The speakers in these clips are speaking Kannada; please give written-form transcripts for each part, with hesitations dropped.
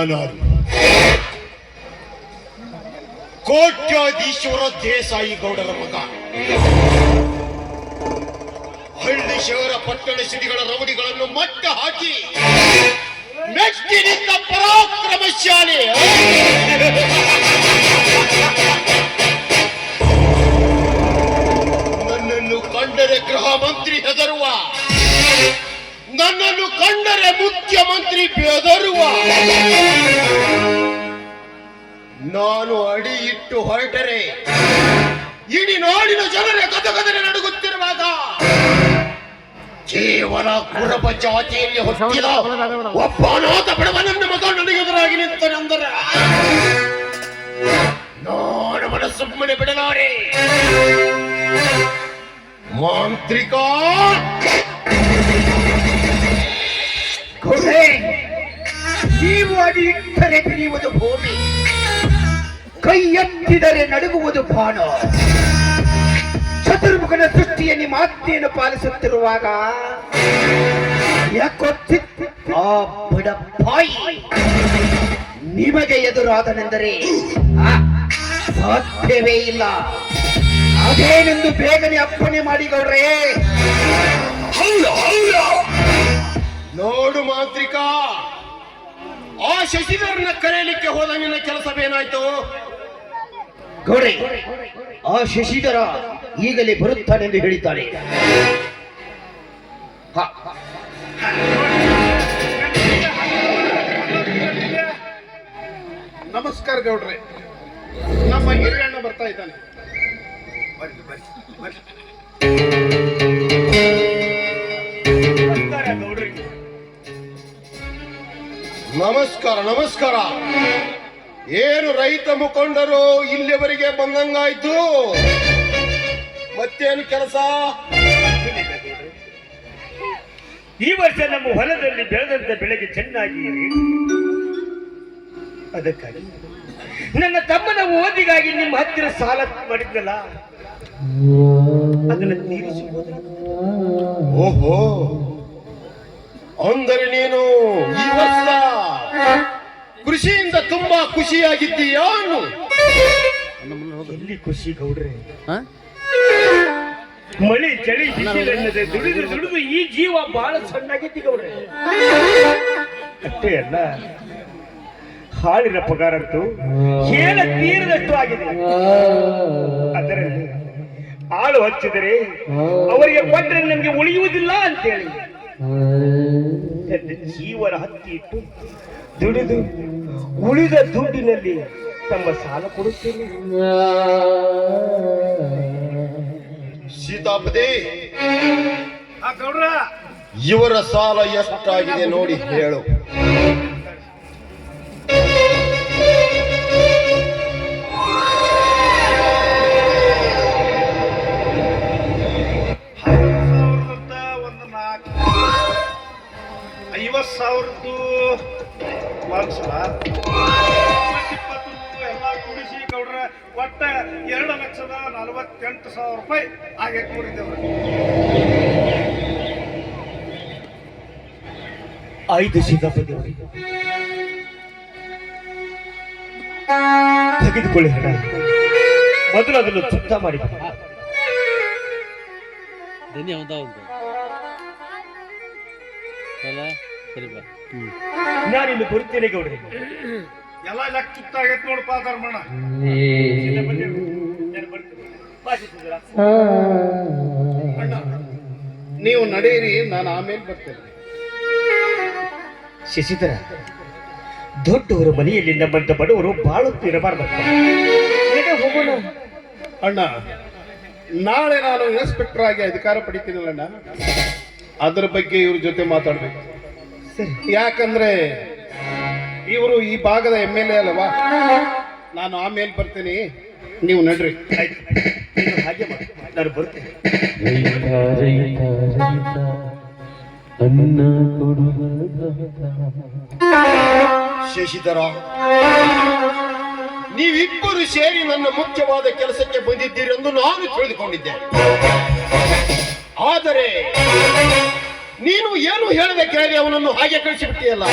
ನಾನಾರು ಕೋಟ್ಯಾಧೀಶ್ವರ ದೇಸಾಯಿ ಗೌಡರ ಮಗ. ಹಳ್ಳಿ ಶಹರ ಪಟ್ಟಣ ಸಿಟಿಗಳ ರವಡಿಗಳನ್ನು ಮಟ್ಟ ಹಾಕಿ ಮೆಚ್ಚಿನಿಂದ ಪರಾಕ್ರಮಶಾಲಿ. ನನ್ನನ್ನು ಕಂಡರೆ ಗೃಹ ಮಂತ್ರಿ ಹೆದರುವ, ನನ್ನನ್ನು ಕಂಡರೆ ಮುಖ್ಯಮಂತ್ರಿ ಬೆದರುವ. ನಾನು ಅಡಿ ಇಟ್ಟು ಹೊರಟರೆ ಇಡೀ ನಾಡಿನ ಜನರೇ ಗದಗದರೆ ನಡುಗುತ್ತಿರುವಾಗ ಕೇವಲ ಕುರುಬ ಜಾತಿಯಲ್ಲಿ ಹುಟ್ಟಿದ ಒಬ್ಬ ಅನಾಥ ಬಡವನನ್ನ ಮಗ ನನಗೆ ಎದುರಾಗಿ ನಿಂತನೆಂದರೆ ನಾನು ಮನ ಸುಮ್ಮನೆ ಬಿಡಲಾರೆ. ಮಾಂತ್ರಿಕ ನೀವು ಅಡಿ ಇಟ್ಟರೆ ತಿಳಿಯುವುದು ಭೂಮಿ, ಕೈ ಎತ್ತಿದರೆ ನಡುಗುವುದು ಬಾಣ. ಚತುರ್ಮುಖನ ಸೃಷ್ಟಿಯಲ್ಲಿ ಮಾತೆಯನ್ನು ಪಾಲಿಸುತ್ತಿರುವಾಗ ಆ ಬಡಪಾಯಿ ನಿಮಗೆ ಎದುರಾದನೆಂದರೆ ಸಾಧ್ಯವೇ ಇಲ್ಲ. ಅದೇನೆಂದು ಬೇಗನೆ ಅಪ್ಪಣೆ ಮಾಡಿಗೌಡ್ರೆ. ನೋಡು ಮಾಂತ್ರಿಕ, ಆ ಶಶಿಧರನ ಕರೆಯಲಿಕ್ಕೆ ಹೋದ ನಿನ್ನ ಕೆಲಸವೇನಾಯ್ತು? ಗೌಡ್ರೆ, ಆ ಶಶಿಧರ ಈಗಲೇ ಬರುತ್ತಾನೆಂದು ಹೇಳಿದ್ದಾನೆ. ನಮಸ್ಕಾರ ಗೌಡ್ರೆ, ನಮ್ಮ ಹಿರಿಯಣ್ಣ ಬರ್ತಾ ಇದ್ದಾನೆ. ನಮಸ್ಕಾರ ನಮಸ್ಕಾರ. ಏನು ರೈತ ಮುಖಂಡರು ಇಲ್ಲಿವರೆಗೆ ಬಂದಂಗಾಯ್ತು? ಮತ್ತೇನು ಕೆಲಸ? ಈ ವರ್ಷ ನಮ್ಮ ಹೊಲದಲ್ಲಿ ಬೆಳೆದಂತ ಬೆಳೆಗೆ ಚೆನ್ನಾಗಿ ಅದಕ್ಕಾಗಿ ನನ್ನ ತಮ್ಮನ ಓದಿಗಾಗಿ ನಿಮ್ಮ ಹತ್ತಿರ ಸಾಲ ಮಾಡಿದ್ದಲ್ಲ, ಅದನ್ನು ತೀರಿಸುವುದು. ಓಹೋ, ಅಂದರೆ ನೀನು ಈ ವರ್ಷ ಕೃಷಿಯಿಂದ ತುಂಬಾ ಖುಷಿಯಾಗಿದ್ದೀಯಾ? ಎಲ್ಲಿ ಖುಷಿ ಗೌಡ್ರೆ? ಮಳಿ ಚಳಿ ಬಿಸಿಲೆನ್ನದೆ ದುಡಿದು ದುಡಿದು ಈ ಜೀವ ಬಹಳ ಸಣ್ಣಾಗಿದ್ದಿ ಗೌಡ್ರೆ. ಅಷ್ಟೇ ಅಲ್ಲ, ಹಾಳಿನ ಪಗಾರಂತೂ ಹೇಳ ತೀರದಷ್ಟು ಆಗಿದೆ. ಅದರಲ್ಲಿ ಆಳು ಹಚ್ಚಿದರೆ ಅವರಿಗೆ ಕೊಟ್ಟರೆ ನಮಗೆ ಉಳಿಯುವುದಿಲ್ಲ ಅಂತೇಳಿ ಜೀವನ ಹತ್ತಿ ಇಟ್ಟು ದುಡಿದು ಉಳಿದ ದುಡ್ಡಿನಲ್ಲಿ ತಮ್ಮ ಸಾಲ ಕೊಡುತ್ತೇನೆ. ಸೀತಾಪತಿ, ಇವರ ಸಾಲ ಎಷ್ಟಾಗಿದೆ ನೋಡಿ ಹೇಳು. ಒಟ್ಟ 2,48,000 ರೂಪಾಯಿ ಹಾಗೆ ಕೂಡಿದ್ದೇವೆ. 5 ಸೀತಾಪತಿ ತೆಗೆದುಕೊಳ್ಳಿ ಹಣ. ಮೊದಲು ಅದನ್ನು ಶುದ್ಧ ಮಾಡಿ. ನಾನಿನ್ನು ಬರುತ್ತೇನೆ ಗೌಡ್ರೆ. ಎಲ್ಲ ಲೆಕ್ಕ ಚುತ್ತಾಗೈತೆ ನೋಡಪ್ಪ ಧರ್ಮಣ್ಣ. ಅಣ್ಣ, ನೀವು ನಡೆಯಿರಿ, ನಾನು ಆಮೇಲೆ ಬರ್ತೇನೆ. ಶಶಿಧರ, ದೊಡ್ಡವರು ಮನೆಯಲ್ಲಿ ನಮ್ಮಂತ ಬಡವರು ಬಾಳುತ್ತಾ ಇರಬಾರ್ದಂತ ಹೋಗೋಣ. ಅಣ್ಣ, ನಾಳೆ ನಾನು ಇನ್ಸ್ಪೆಕ್ಟರ್ ಆಗಿ ಅಧಿಕಾರ ಪಡಿತೀನಲ್ಲ, ಅದರ ಬಗ್ಗೆ ಇವ್ರ ಜೊತೆ ಮಾತಾಡ್ಬೇಕು. ಯಾಕಂದ್ರೆ ಇವರು ಈ ಭಾಗದ MLA ಅಲ್ಲವಾ. ನಾನು ಆಮೇಲೆ ಬರ್ತೀನಿ, ನೀವು ನಡ್ರಿ. ಹಾಗೆ ನಾನು ಬರ್ತೇನೆ. ಶಶಿಧರ, ನೀವಿಬ್ಬರು ಸೇರಿ ನನ್ನ ಮುಖ್ಯವಾದ ಕೆಲಸಕ್ಕೆ ಬಂದಿದ್ದೀರೆಂದು ನಾನು ತಿಳಿದುಕೊಂಡಿದ್ದೆ. ಆದರೆ ನೀನು ಏನು ಹೇಳದೆ ಕೇಳಿ ಅವನನ್ನು ಹಾಗೆ ಕಳಿಸಿಬಿಟ್ಟಿಯಲ್ಲ.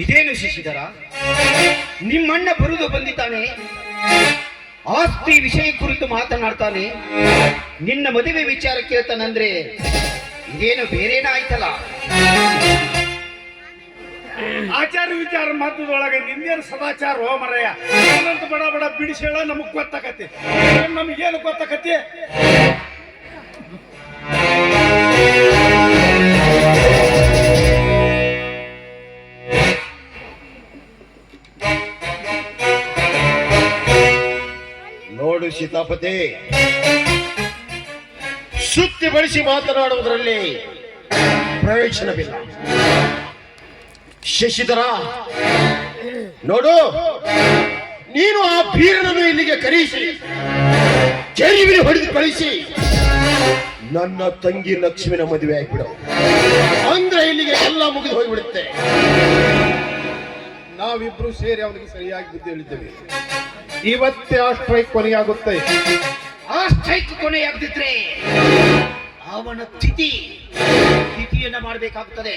ಇದೇನು ಶಿಶಿಧರ, ನಿಮ್ಮಣ್ಣ ಬರುದು ಬಂದಿದ್ದಾನೆ, ಆಸ್ತಿ ವಿಷಯ ಕುರಿತು ಮಾತನಾಡ್ತಾನೆ, ನಿನ್ನ ಮದುವೆ ವಿಚಾರ ಕೇಳ್ತಾನಂದ್ರೆ ಇದೇನು ಬೇರೇನ ಆಯ್ತಲ್ಲ. ಆಚಾರ ವಿಚಾರ ಮಾತದೊಳಗೆ ನಿಂದೇನು ಸದಾಚಾರ ಹೋ ಮರಯ್ಯ. ಏನಂತ ಬಡ ಬಡ ಬಿಡಿಸಿ ಹೇಳ ನಮಗ್ ಗೊತ್ತಾಕತಿ. ನಮಗೇನು ಗೊತ್ತಾಕತಿ? ನೋಡು ಸೀತಾಪತಿ, ಸುತ್ತಿ ಬಳಸಿ ಮಾತನಾಡುವುದರಲ್ಲಿ ಪ್ರಯೋಜನವಿಲ್ಲ. ಶಶಿಧರ, ನೋಡು, ನೀನು ಆ ಬೀರನನ್ನು ಇಲ್ಲಿಗೆ ಕರೆಯಿಸಿ ಜರಿವಿನ ಹೊಡೆದು ಕಳಿಸಿ ನನ್ನ ತಂಗಿ ಲಕ್ಷ್ಮಿನ ಮದುವೆ ಆಗಿಬಿಡು. ಅಂದ್ರೆ ಇಲ್ಲಿಗೆ ಎಲ್ಲ ಮುಗಿದು ಹೋಗಿಬಿಡುತ್ತೆ. ನಾವಿಬ್ರು ಸೇರಿ ಅವನಿಗೆ ಸರಿಯಾಗಿ ಬುದ್ಧಿ ಹೇಳಿದ್ದೇವೆ. ಇವತ್ತೇ ಆ ಸ್ಟ್ರೈಕ್ ಕೊನೆಯಾಗುತ್ತೆ. ಆ ಸ್ಟ್ರೈಕ್ ಕೊನೆಯಾಗದಿದ್ರೆ ಅವನ ತಿಥಿಯನ್ನ ಮಾಡಬೇಕಾಗುತ್ತದೆ.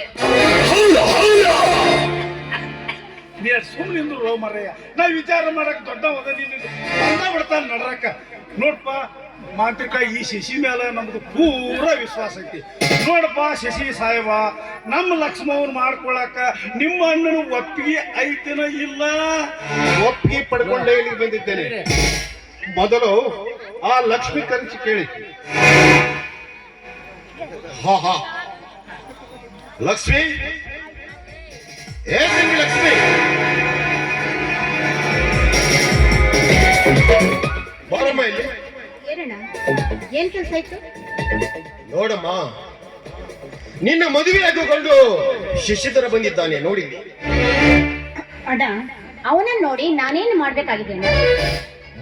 ನೀನು ಸುಮ್ಮನೆ ರೋ ಮರಯ್ಯ. ನಾವ್ ವಿಚಾರ ಮಾಡಕ್ ದೊಡ್ಡ ಬಿಡ್ತಾನೆ ನಡ್ರಕ್ಕ. ನೋಡ್ಪ ಮಾಂತ್ರಿಕ, ಈ ಶಶಿ ಮೇಲೆ ನಮ್ದು ಪೂರಾ ವಿಶ್ವಾಸ ಐತಿ. ನೋಡಪ್ಪ ಶಶಿ ಸಾಹೇಬ, ನಮ್ಮ ಲಕ್ಷ್ಮವ್ನ ಮಾಡ್ಕೊಳಕ ನಿಮ್ಮ ಅಣ್ಣನ ಒಪ್ಪಿಗೆ ಐತಿನ ಇಲ್ಲ? ಒಪ್ಪಿಗೆ ಪಡ್ಕೊಂಡೇ ಇಲ್ಲಿಗೆ ಬಂದಿದ್ದೇನೆ. ಮೊದಲು ಆ ಲಕ್ಷ್ಮಿ ಕರೆಸಿ ಕೇಳಿ. ಹಾ ಹಾ, ಲಕ್ಷ್ಮಿ, ಏ ತಂಗಿ ಲಕ್ಷ್ಮಿ, ಬಾರಮ್ಮ ಇಲ್ಲಿ. ಏನಣ್ಣ, ಏನ್ ಕೆಲಸ ಇತ್ತು? ನೋಡಮ್ಮ, ನಿನ್ನ ಮದುವೆ ಆಗುಕೊಂಡು ಶಶಿಧರ ಬಂದಿದ್ದಾನೆ ನೋಡಿ. ಅಣ್ಣ, ಅವನನ್ನ ನೋಡಿ ನಾನೇನ್ ಮಾಡ್ಬೇಕಾಗಿದೆ ಅಣ್ಣ?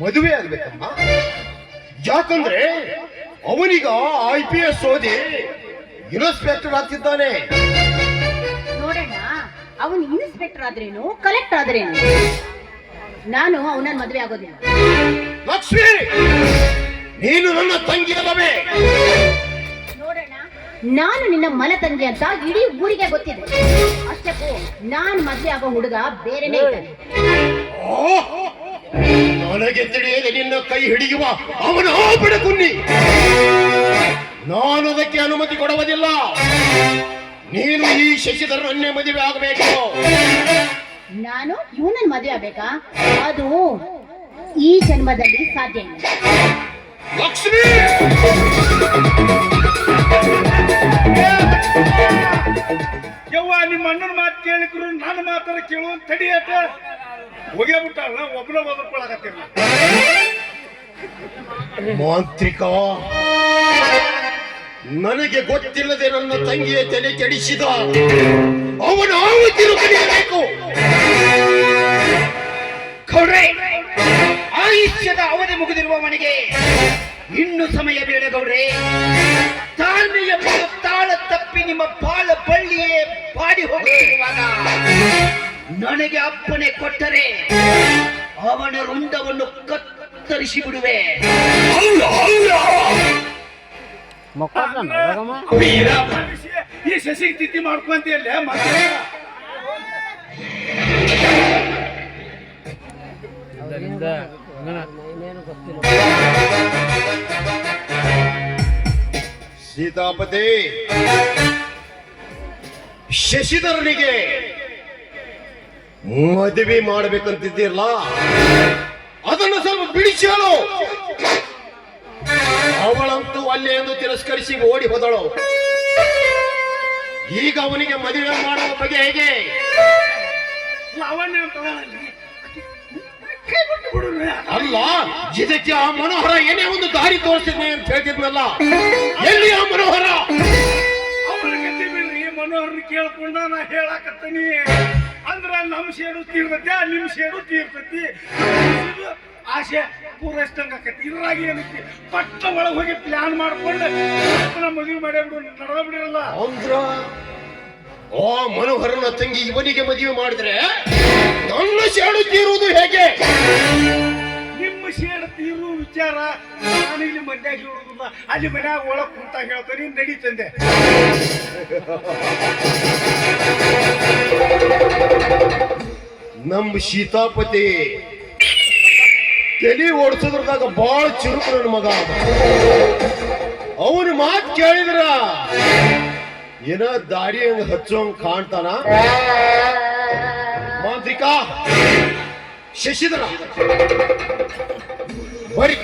ಮದುವೆ ಆಗ್ಬೇಕಮ್ಮ. ಯಾಕಂದ್ರೆ ಅವನೀಗ IPS ಓದಿ ಇನ್ಸ್ಪೆಕ್ಟರ್ ಆಗ್ತಿದ್ದಾನೆ. ನೋಡಣ್ಣ, ಅವನ್ ಇನ್ಸ್ಪೆಕ್ಟರ್ ಆದ್ರೇನು, ಕಲೆಕ್ಟರ್ ಆದ್ರೇನು, ನಾನು ಅವನನ್ನ ಮದ್ವೆ ಆಗೋದಿಲ್ಲ. ಲಕ್ಷ್ಮಿ, ನೀನು ನನ್ನ ತಂಗಿ ಅಲ್ಲವೇ? ನೋಡಣ್ಣ, ನಾನು ನಿನ್ನ ಮನ ತಂಗಿ ಅಂತ ಇಡೀ ಊರಿಗೆ ಗೊತ್ತಿದೆ. ಅಷ್ಟಕ್ಕೂ ನಾನ್ ಮದ್ವೆ ಆಗೋ ಹುಡುಗ ಬೇರೆನೇ ಇದ್ದಾನೆ. ನನಗೆ ತಿಳಿಯದೆ ನಿನ್ನ ಕೈ ಹಿಡಿಯುವ ಅವನ ಬಿಡಕುನ್ನಿ, ನಾನು ಅದಕ್ಕೆ ಅನುಮತಿ ಕೊಡುವುದಿಲ್ಲ. ನೀನು ಈ ಶಶಿಧರನ್ನೇ ಮದುವೆ ಆಗಬೇಕು. ನಾನು ಇವನನ್ನ ಮದ್ವೆ ಆಗ್ಬೇಕಾ? ಅದು ಈ ಜನ್ಮದಲ್ಲಿ ಸಾಧ್ಯ ಇಲ್ಲ. ಲಕ್ಷ್ಮಿ, ಯವ್ವ, ನಿಮ್ಮ ಅಣ್ಣನ ಮಾತು ಕೇಳಿದ್ರು ನನ್ನ ಮಾತಾಡ ಕೇಳುವ ತಡಿಯಟ. ಹೋಗ್ಯಾಬಿಟ್ಟಾಳ, ಒಬ್ಬನ ಒದರ್ಕೊಳಕತ್ತಿಲ್ಲ. ಮಾಂತ್ರಿಕ, ನನಗೆ ಗೊತ್ತಿಲ್ಲದೆ ನನ್ನ ತಂಗಿಯ ತಲೆ ಕೆಡಿಸಿದ ಅವನ ಆವತಿರು ಕಲಿಯಬೇಕು. ಆಯುಷ್ಯದ ಅವಧಿ ಮುಗಿದಿರುವ ಮನೆಗೆ ಇನ್ನು ಸಮಯ ಬೇಡ ಗೌಡ್ರೆ. ತಾಳ್ಮೆಯ ತಾಳ ತಪ್ಪಿ ನಿಮ್ಮ ಬಾಳ ಬಳ್ಳಿಯೇ ಬಾಡಿ ಹೋಗುತ್ತಿರುವಾಗ ನನಗೆ ಅಪ್ಪಣೆ ಕೊಟ್ಟರೆ ಅವನ ರುಂಡವನ್ನು ಕತ್ತರಿಸಿ ಬಿಡುವೆ. ಈ ಶಶಿ ತಿಥಿ ಮಾಡ್ಕೊಂತಿಯಲ್ಲ ಮತ್ತೆ. ಸೀತಾಪತಿ, ಶಶಿಧರನಿಗೆ ಮದುವೆ ಮಾಡಬೇಕಂತಿದ್ದೀರಲ್ಲ, ಅದನ್ನು ಸ್ವಲ್ಪ ಬಿಡಿಸಿ ಹೇಳು. ಅವಳಂತೂ ಅಲ್ಲೇ ಎಂದು ತಿರಸ್ಕರಿಸಿ ಓಡಿ ಹೋದಳು. ಈಗ ಅವನಿಗೆ ಮದುವೆ ಮಾಡುವ ಬಗೆ ಹೇಗೆ? ಲಾವಣ್ಯ ಅಂತ ಅಲ್ಲ, ಇದಕ್ಕೆ ಆ ಮನೋಹರ ಏನೇ ಒಂದು ದಾರಿ ತೋರಿಸಿದ್ನೆ ಅಂತ ಹೇಳ್ತಿದ್ನಲ್ಲ, ಎಲ್ಲಿ ಆ ಮನೋಹರ? ಅವನ ಗತಿ ಬಿಡ್ರಿ, ಮನೋಹರ್ನ ಕೇಳ್ಕೊಂಡ ನಾ ಹೇಳಾಕತ್ತೀನಿ. ಅಂದ್ರ ನಮ್ ಸೇಡು ತೀರ್ತತಿ, ನಿಮ್ ಸೇಡು ತೀರ್ತತಿ. ಆಸೆ ಪೂರೈಸ್ದಂಗ ಆಕತಿ. ಇದ್ರಾಗಿ ಏನೈತಿ, ಪಟ್ಟ ಒಳಗೆ ಹೋಗಿ ಪ್ಲಾನ್ ಮಾಡ್ಕೊಂಡು ಮದುವೆ ಮಾಡೇಬಿಡು, ನಡೆದ ಬಿಡಿರಲ್ಲ. ಅಂದ್ರ ಆ ಮನೋಹರನ ತಂಗಿ ಇವನಿಗೆ ಮದುವೆ ಮಾಡಿದ್ರೆ ನನ್ನ ಸೇಡು ತೀರುವುದು ಹೇಗೆ? ನಿಮ್ಮ ಸೇಡು ತೀರು ವಿಚಾರ ನಾನು ಇಲ್ಲಿ ಮಂಡ್ಯಾಗ ಹೇಳುದಿಲ್ಲ, ಅಲ್ಲಿ ಮನ್ಯಾಗ ಒಳಗ್ ಕುಂತಾಗ ಹೇಳ್ತಾನೆ, ನಡೀತಂದೆ. ನಮ್ಮ ಸೀತಾಪತಿ ತಲಿ ಓಡಿಸೋದ್ರದಾಗ ಬಾಳ ಚುರುಕು ನನ್ನ ಮಗ. ಅವನ ಮಾತು ಕೇಳಿದ್ರ ಏನ ದಾಡಿ ಹಂಗ ಹಚ್ಚೋಂಗ್ ಕಾಣ್ತಾನ. ಮಾಂತ್ರಿಕ ಶಶಿಧರ ಬರಿ